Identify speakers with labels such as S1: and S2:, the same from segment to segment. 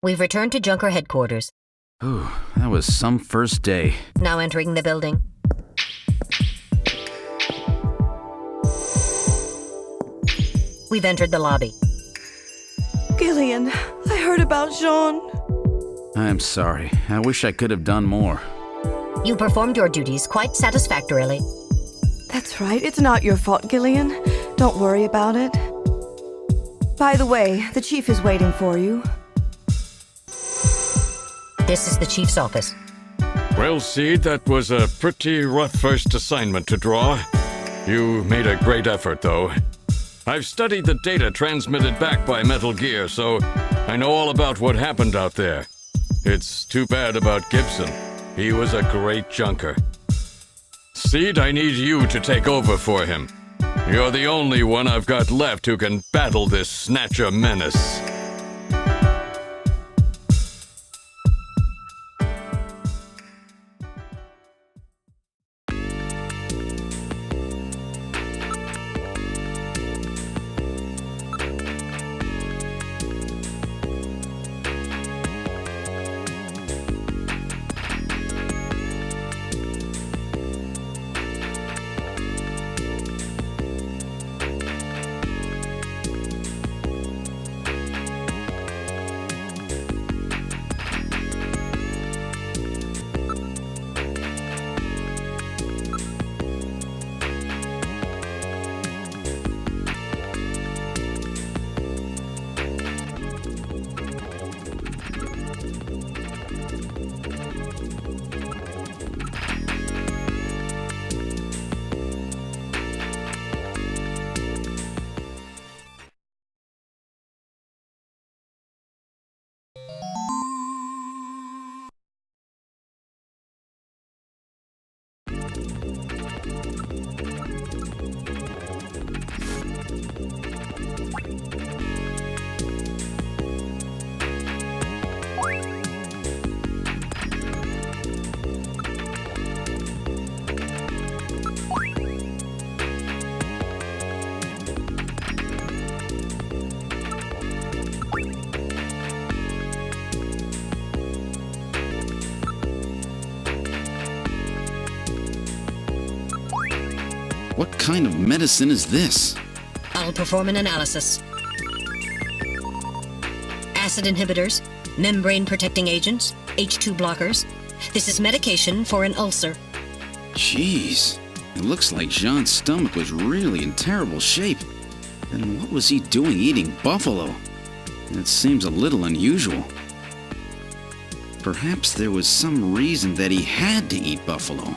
S1: We've returned to Junker headquarters.
S2: Ooh, that was some first day.
S1: Now entering the building. We've entered the lobby.
S3: Gillian, I heard about Jean.
S2: I'm sorry. I wish I could have done more.
S1: You performed your duties quite satisfactorily.
S3: That's right, it's not your fault, Gillian. Don't worry about it. By the way, the chief is waiting for you.
S1: This is the chief's office.
S4: Well, Seed, that was a pretty rough first assignment to draw. You made a great effort, though. I've studied the data transmitted back by Metal Gear, so I know all about what happened out there. It's too bad about Gibson. He was a great junker. Seed, I need you to take over for him. You're the only one I've got left who can battle this Snatcher menace.
S2: What kind of medicine is this?
S1: I'll perform an analysis. Acid inhibitors, membrane-protecting agents, H2 blockers. This is medication for an ulcer.
S2: Jeez, it looks like Jean's stomach was really in terrible shape. Then what was he doing eating buffalo? It seems a little unusual. Perhaps there was some reason that he had to eat buffalo.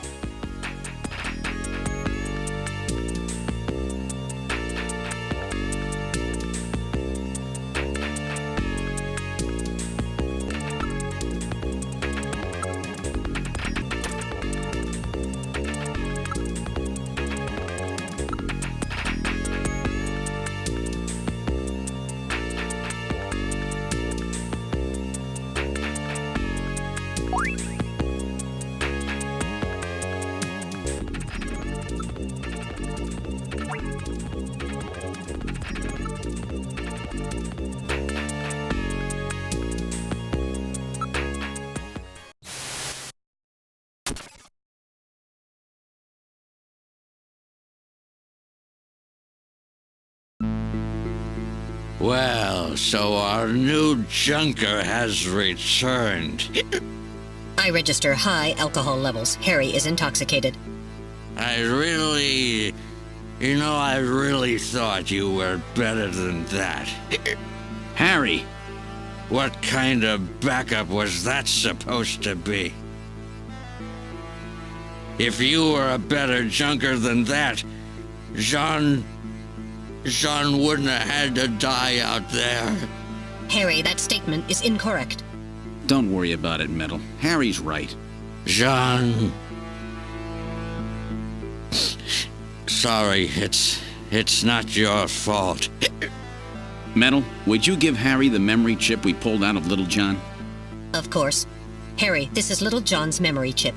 S5: Well, so our new junker has returned.
S1: I register high alcohol levels. Harry is intoxicated.
S5: I really thought you were better than that.
S2: Harry!
S5: What kind of backup was that supposed to be? If you were a better junker than that, Jean wouldn't have had to die out there.
S1: Harry, that statement is incorrect.
S2: Don't worry about it, Metal. Harry's right.
S5: Jean... Sorry, it's not your fault.
S2: Metal, would you give Harry the memory chip we pulled out of Little John?
S1: Of course. Harry, this is Little John's memory chip.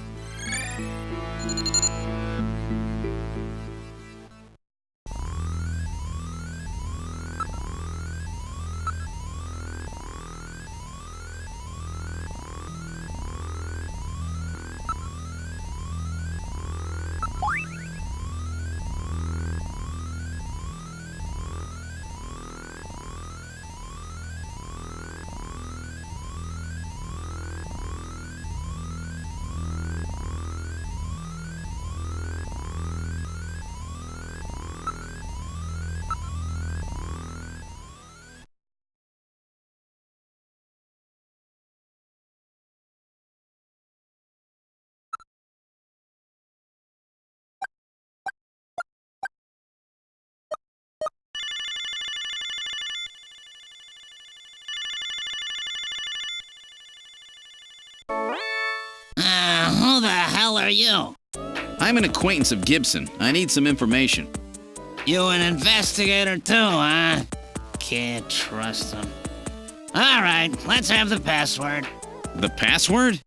S5: are you?
S2: I'm an acquaintance of Gibson. I need some information.
S5: You an investigator too, huh? Can't trust him. All right, let's have the password.
S2: The password?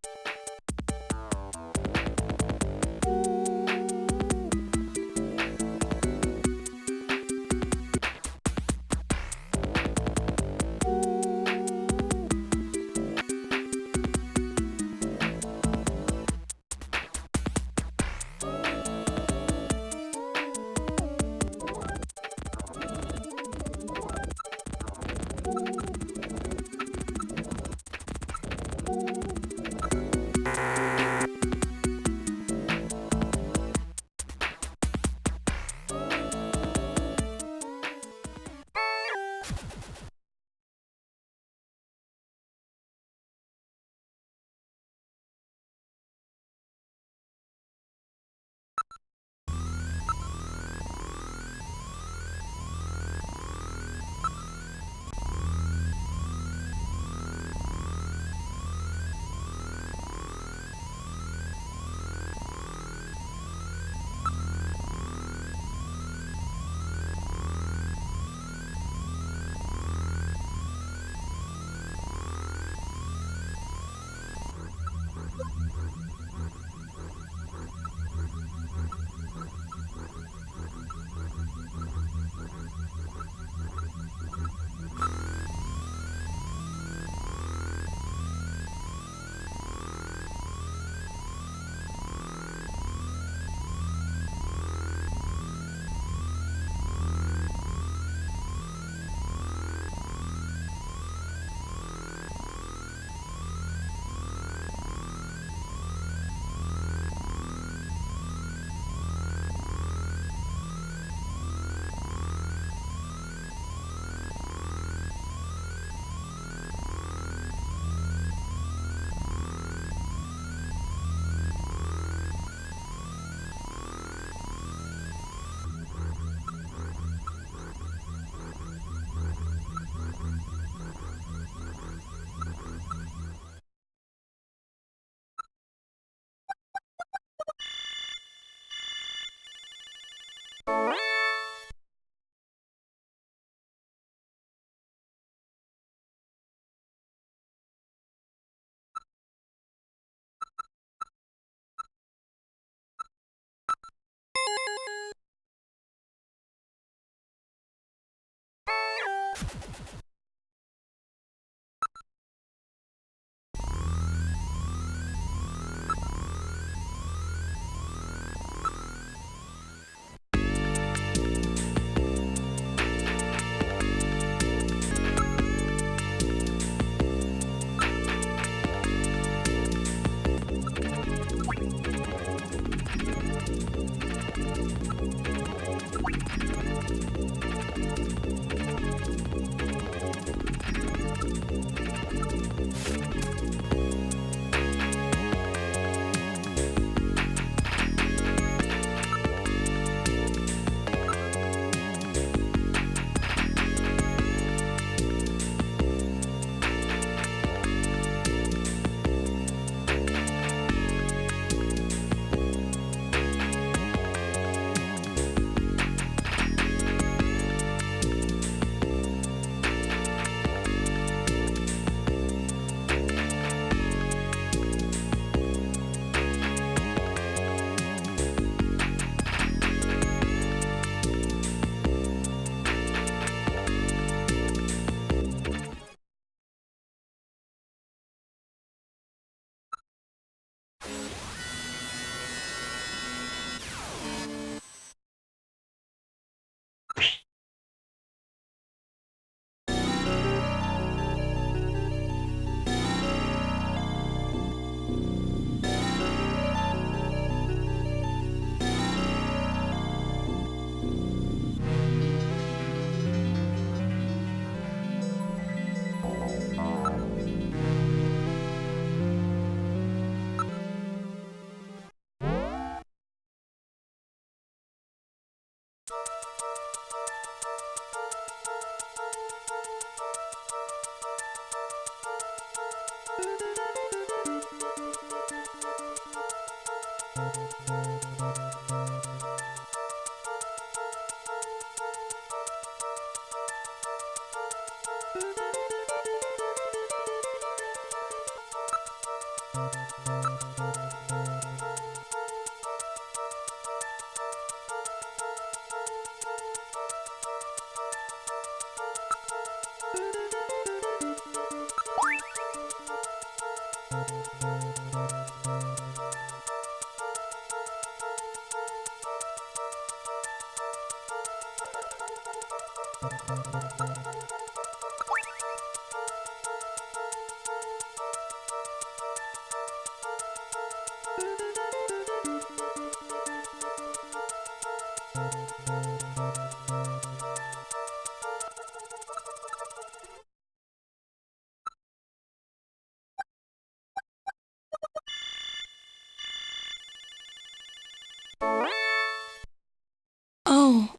S6: Oh,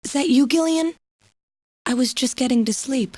S6: is that you, Gillian? I was just getting to sleep.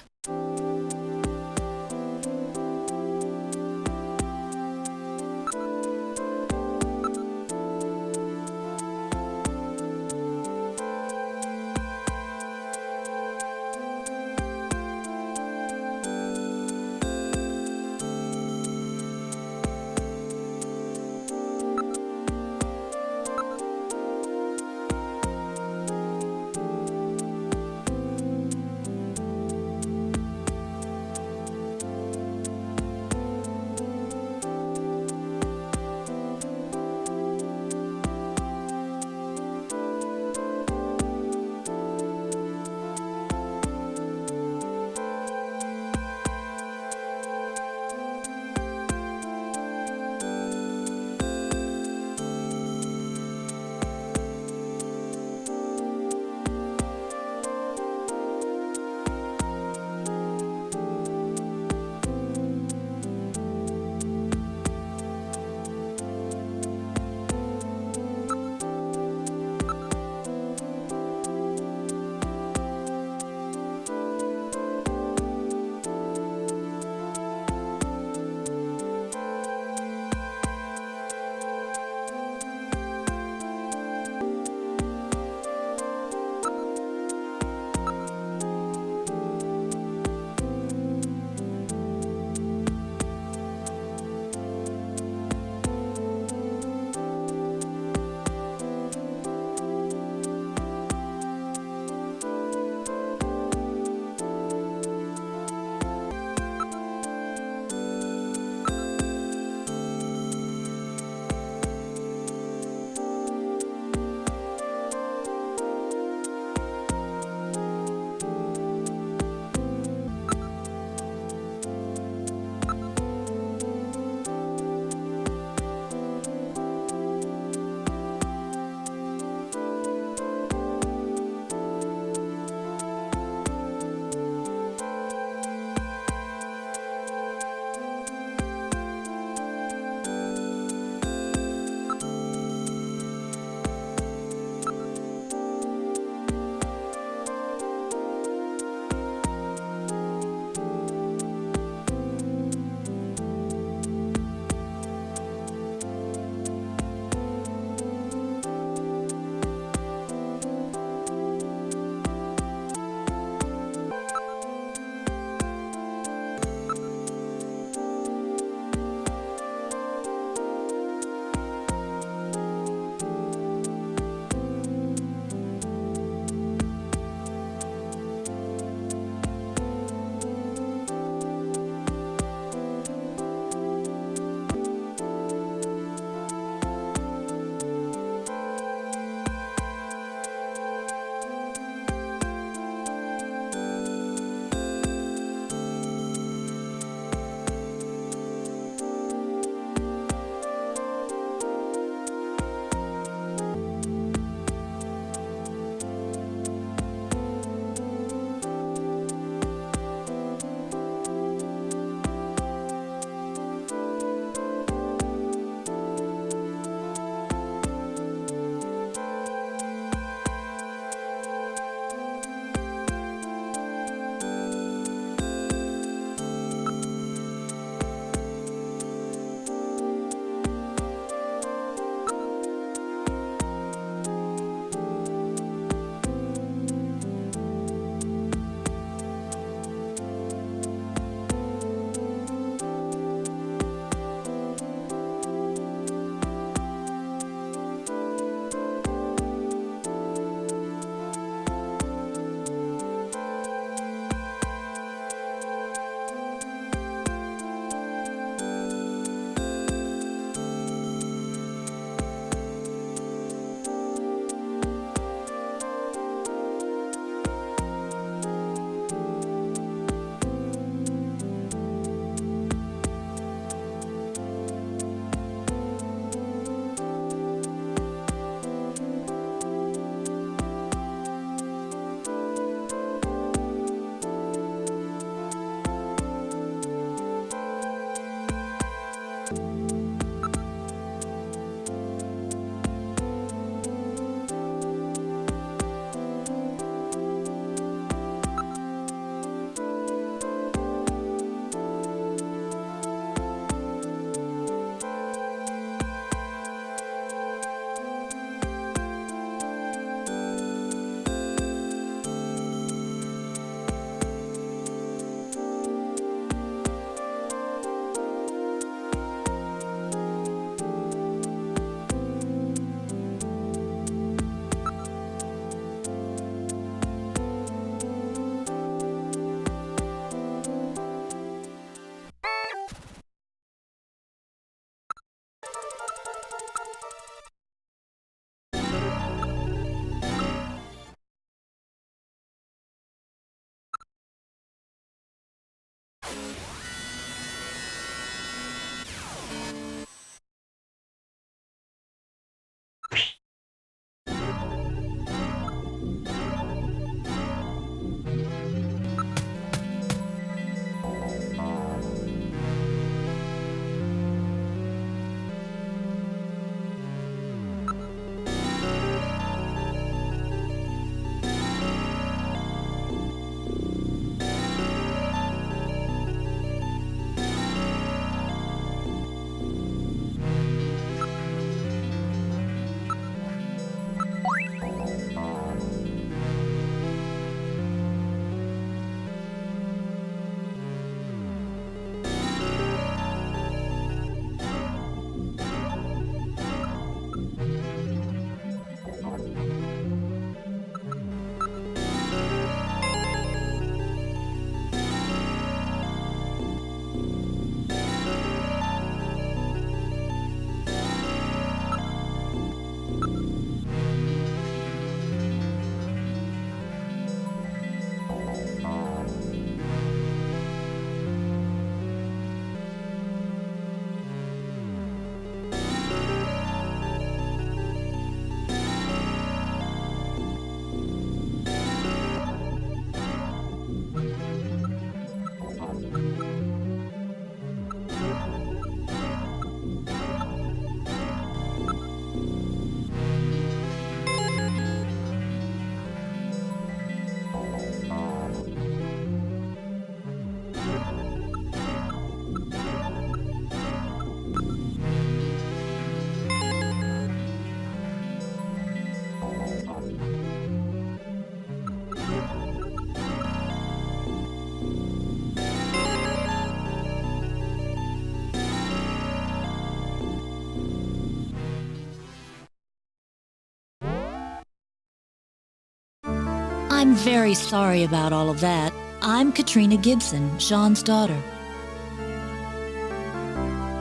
S7: I'm very sorry about all of that. I'm Katrina Gibson, Jean's daughter.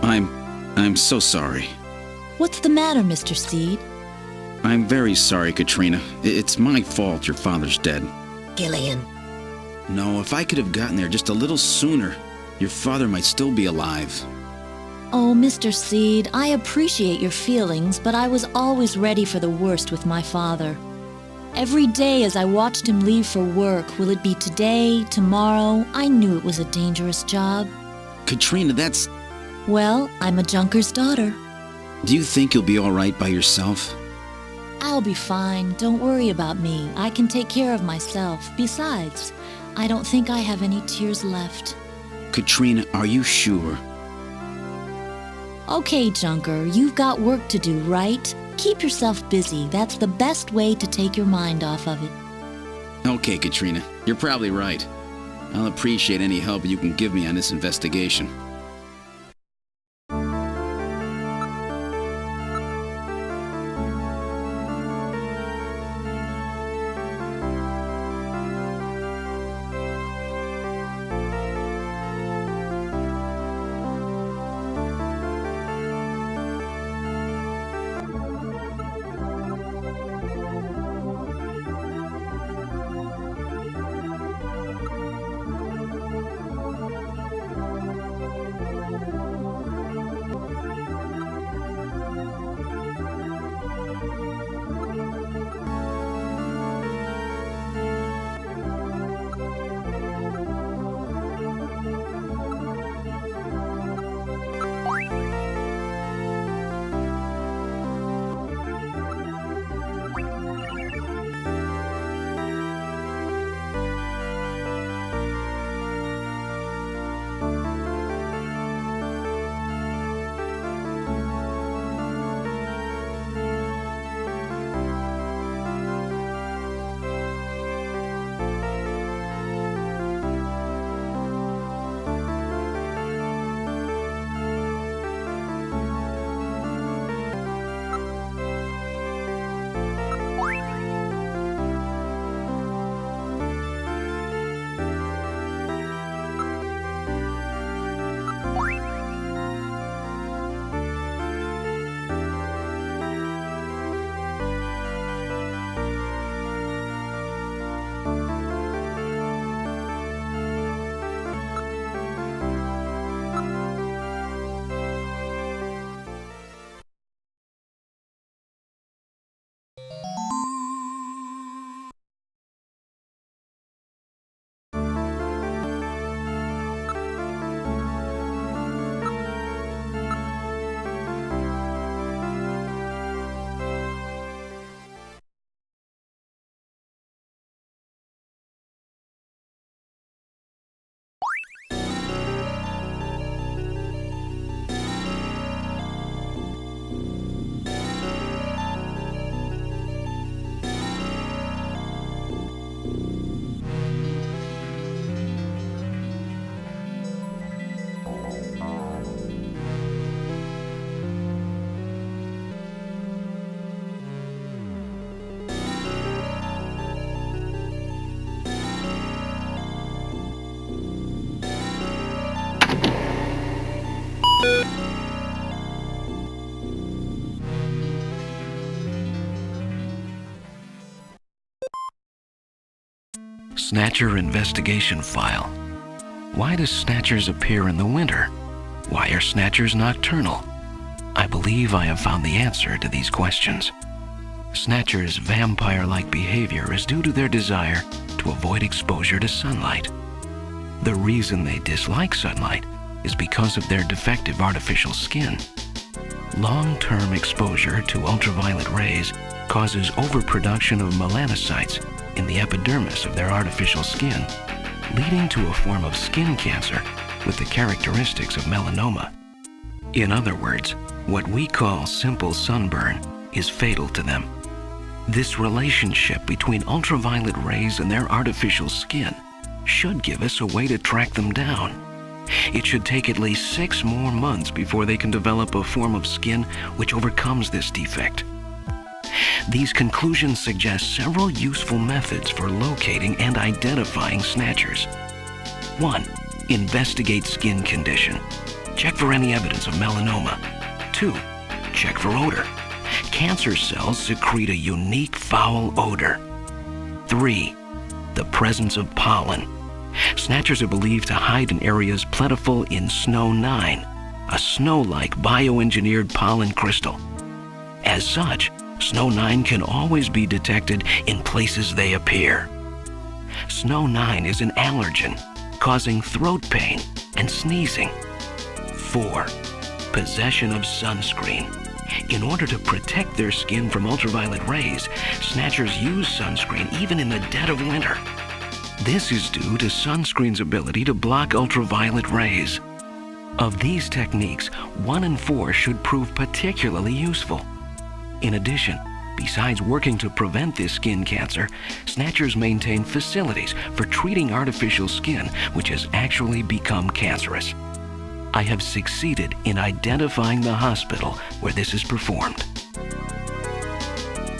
S2: I'm so sorry.
S7: What's the matter, Mr. Seed?
S2: I'm very sorry, Katrina. It's my fault your father's dead.
S1: Gillian.
S2: No, if I could have gotten there just a little sooner, your father might still be alive.
S7: Oh, Mr. Seed, I appreciate your feelings, but I was always ready for the worst with my father. Every day as I watched him leave for work, will it be today, tomorrow? I knew it was a dangerous job.
S2: Katrina, that's...
S7: Well, I'm a junker's daughter.
S2: Do you think you'll be all right by yourself?
S7: I'll be fine. Don't worry about me. I can take care of myself. Besides, I don't think I have any tears left.
S2: Katrina, are you sure?
S7: Okay, Junker, you've got work to do, right? Keep yourself busy. That's the best way to take your mind off of it.
S2: Okay, Katrina, you're probably right. I'll appreciate any help you can give me on this investigation.
S8: Snatcher investigation file. Why do snatchers appear in the winter? Why are snatchers nocturnal? I believe I have found the answer to these questions. Snatchers' vampire-like behavior is due to their desire to avoid exposure to sunlight. The reason they dislike sunlight is because of their defective artificial skin. Long-term exposure to ultraviolet rays causes overproduction of melanocytes in the epidermis of their artificial skin, leading to a form of skin cancer with the characteristics of melanoma. In other words, what we call simple sunburn is fatal to them. This relationship between ultraviolet rays and their artificial skin should give us a way to track them down. It should take at least 6 more months before they can develop a form of skin which overcomes this defect. These conclusions suggest several useful methods for locating and identifying snatchers. 1. Investigate skin condition. Check for any evidence of melanoma. 2. Check for odor. Cancer cells secrete a unique foul odor. 3. The presence of pollen. Snatchers are believed to hide in areas plentiful in Snow 9, a snow-like bioengineered pollen crystal. As such, Snow 9 can always be detected in places they appear. Snow 9 is an allergen, causing throat pain and sneezing. 4. Possession of sunscreen. In order to protect their skin from ultraviolet rays, snatchers use sunscreen even in the dead of winter. This is due to sunscreen's ability to block ultraviolet rays. Of these techniques, 1 and 4 should prove particularly useful. In addition, besides working to prevent this skin cancer, snatchers maintain facilities for treating artificial skin which has actually become cancerous. I have succeeded in identifying the hospital where this is performed.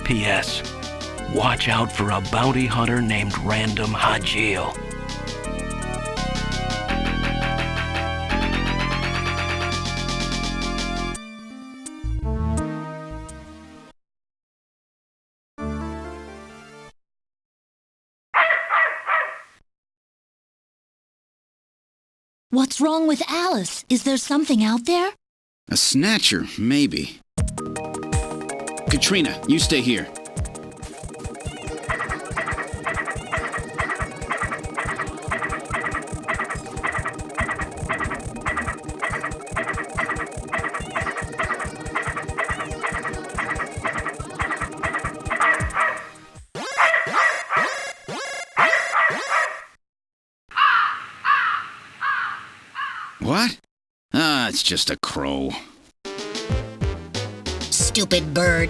S8: P.S. Watch out for a bounty hunter named Random Hajil.
S7: What's wrong with Alice? Is there something out there?
S2: A snatcher, maybe. Katrina, you stay here. What? Ah, it's just a crow.
S1: Stupid bird.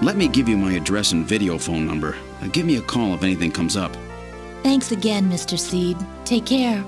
S2: Let me give you my address and video phone number. Give me a call if anything comes up.
S7: Thanks again, Mr. Seed. Take care.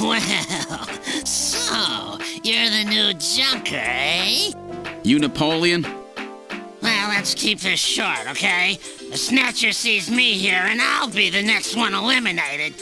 S5: Well, so, you're the new junker, eh?
S2: You Napoleon?
S5: Well, let's keep this short, okay? The Snatcher sees me here, and I'll be the next one eliminated.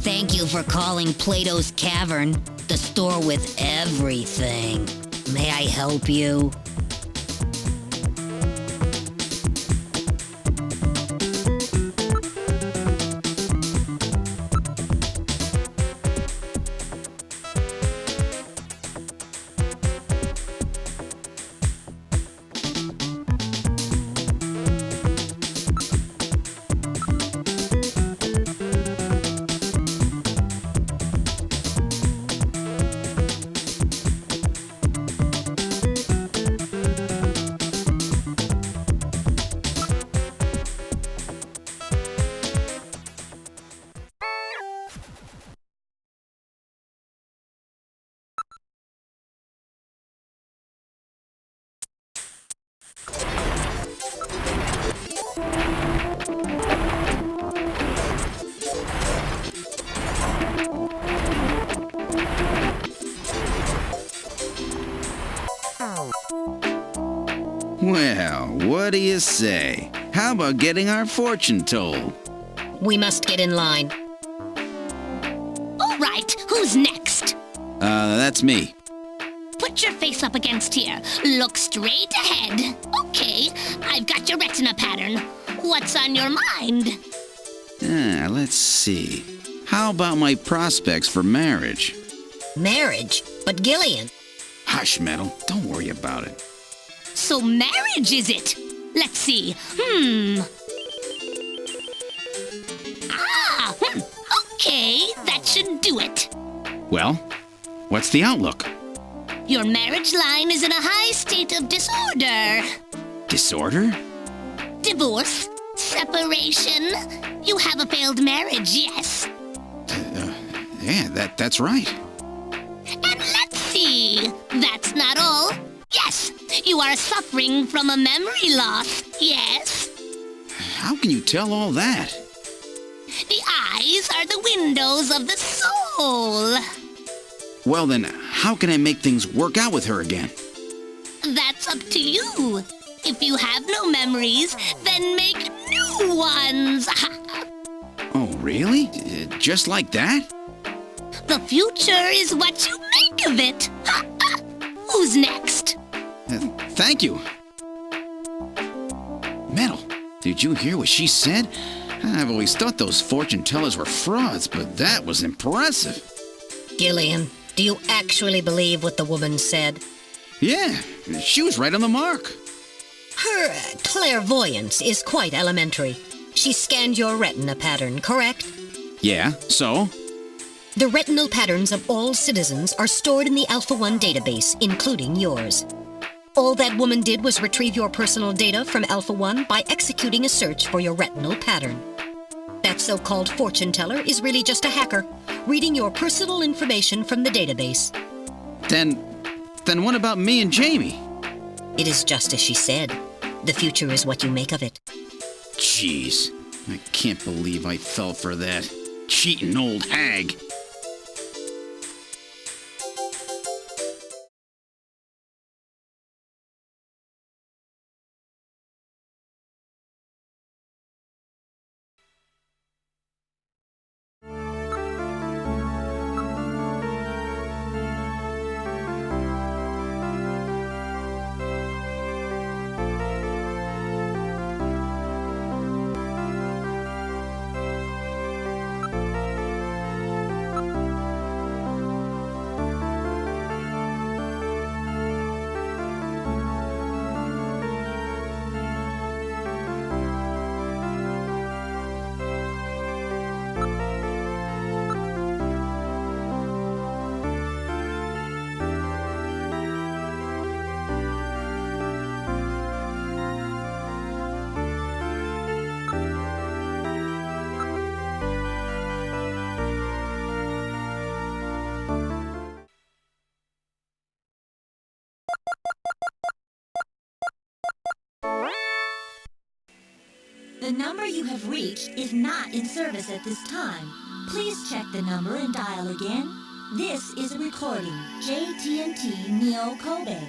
S1: Thank you for calling Plato's Cavern, the store with everything. May I help you?
S2: Well, what do you say? How about getting our fortune told?
S1: We must get in line.
S9: All right, who's next?
S2: That's me.
S9: Put your face up against here. Look straight ahead. Okay, I've got your retina pattern. What's on your mind?
S2: Let's see. How about my prospects for marriage?
S1: Marriage? But Gillian.
S2: Hush, Metal. Don't worry about it.
S9: So marriage is it? Let's see. Okay, that should do it.
S2: Well, what's the outlook?
S9: Your marriage line is in a high state of disorder.
S2: Disorder?
S9: Divorce, separation. You have a failed marriage, yes.
S2: Yeah, that's right.
S9: And let's see. That's not all. Yes, you are suffering from a memory loss, yes.
S2: How can you tell all that?
S9: The eyes are the windows of the soul.
S2: Well then, how can I make things work out with her again?
S9: That's up to you. If you have no memories, then make new ones.
S2: Oh, really? Just like that?
S9: The future is what you make of it. Who's next?
S2: Thank you. Metal, did you hear what she said? I've always thought those fortune tellers were frauds, but that was impressive.
S1: Gillian, do you actually believe what the woman said?
S2: Yeah, she was right on the mark.
S1: Her clairvoyance is quite elementary. She scanned your retina pattern, correct?
S2: Yeah, so?
S1: The retinal patterns of all citizens are stored in the Alpha 1 database, including yours.
S10: All that woman did was retrieve your personal data from Alpha 1 by executing a search for your retinal pattern. That so-called fortune teller is really just a hacker, reading your personal information from the database.
S2: Then what about me and Jamie?
S10: It is just as she said. The future is what you make of it.
S2: Jeez, I can't believe I fell for that. Cheating old hag.
S7: The number you have reached is not in service at this time. Please check the number and dial again. This is a recording. JT&T Neo Kobe.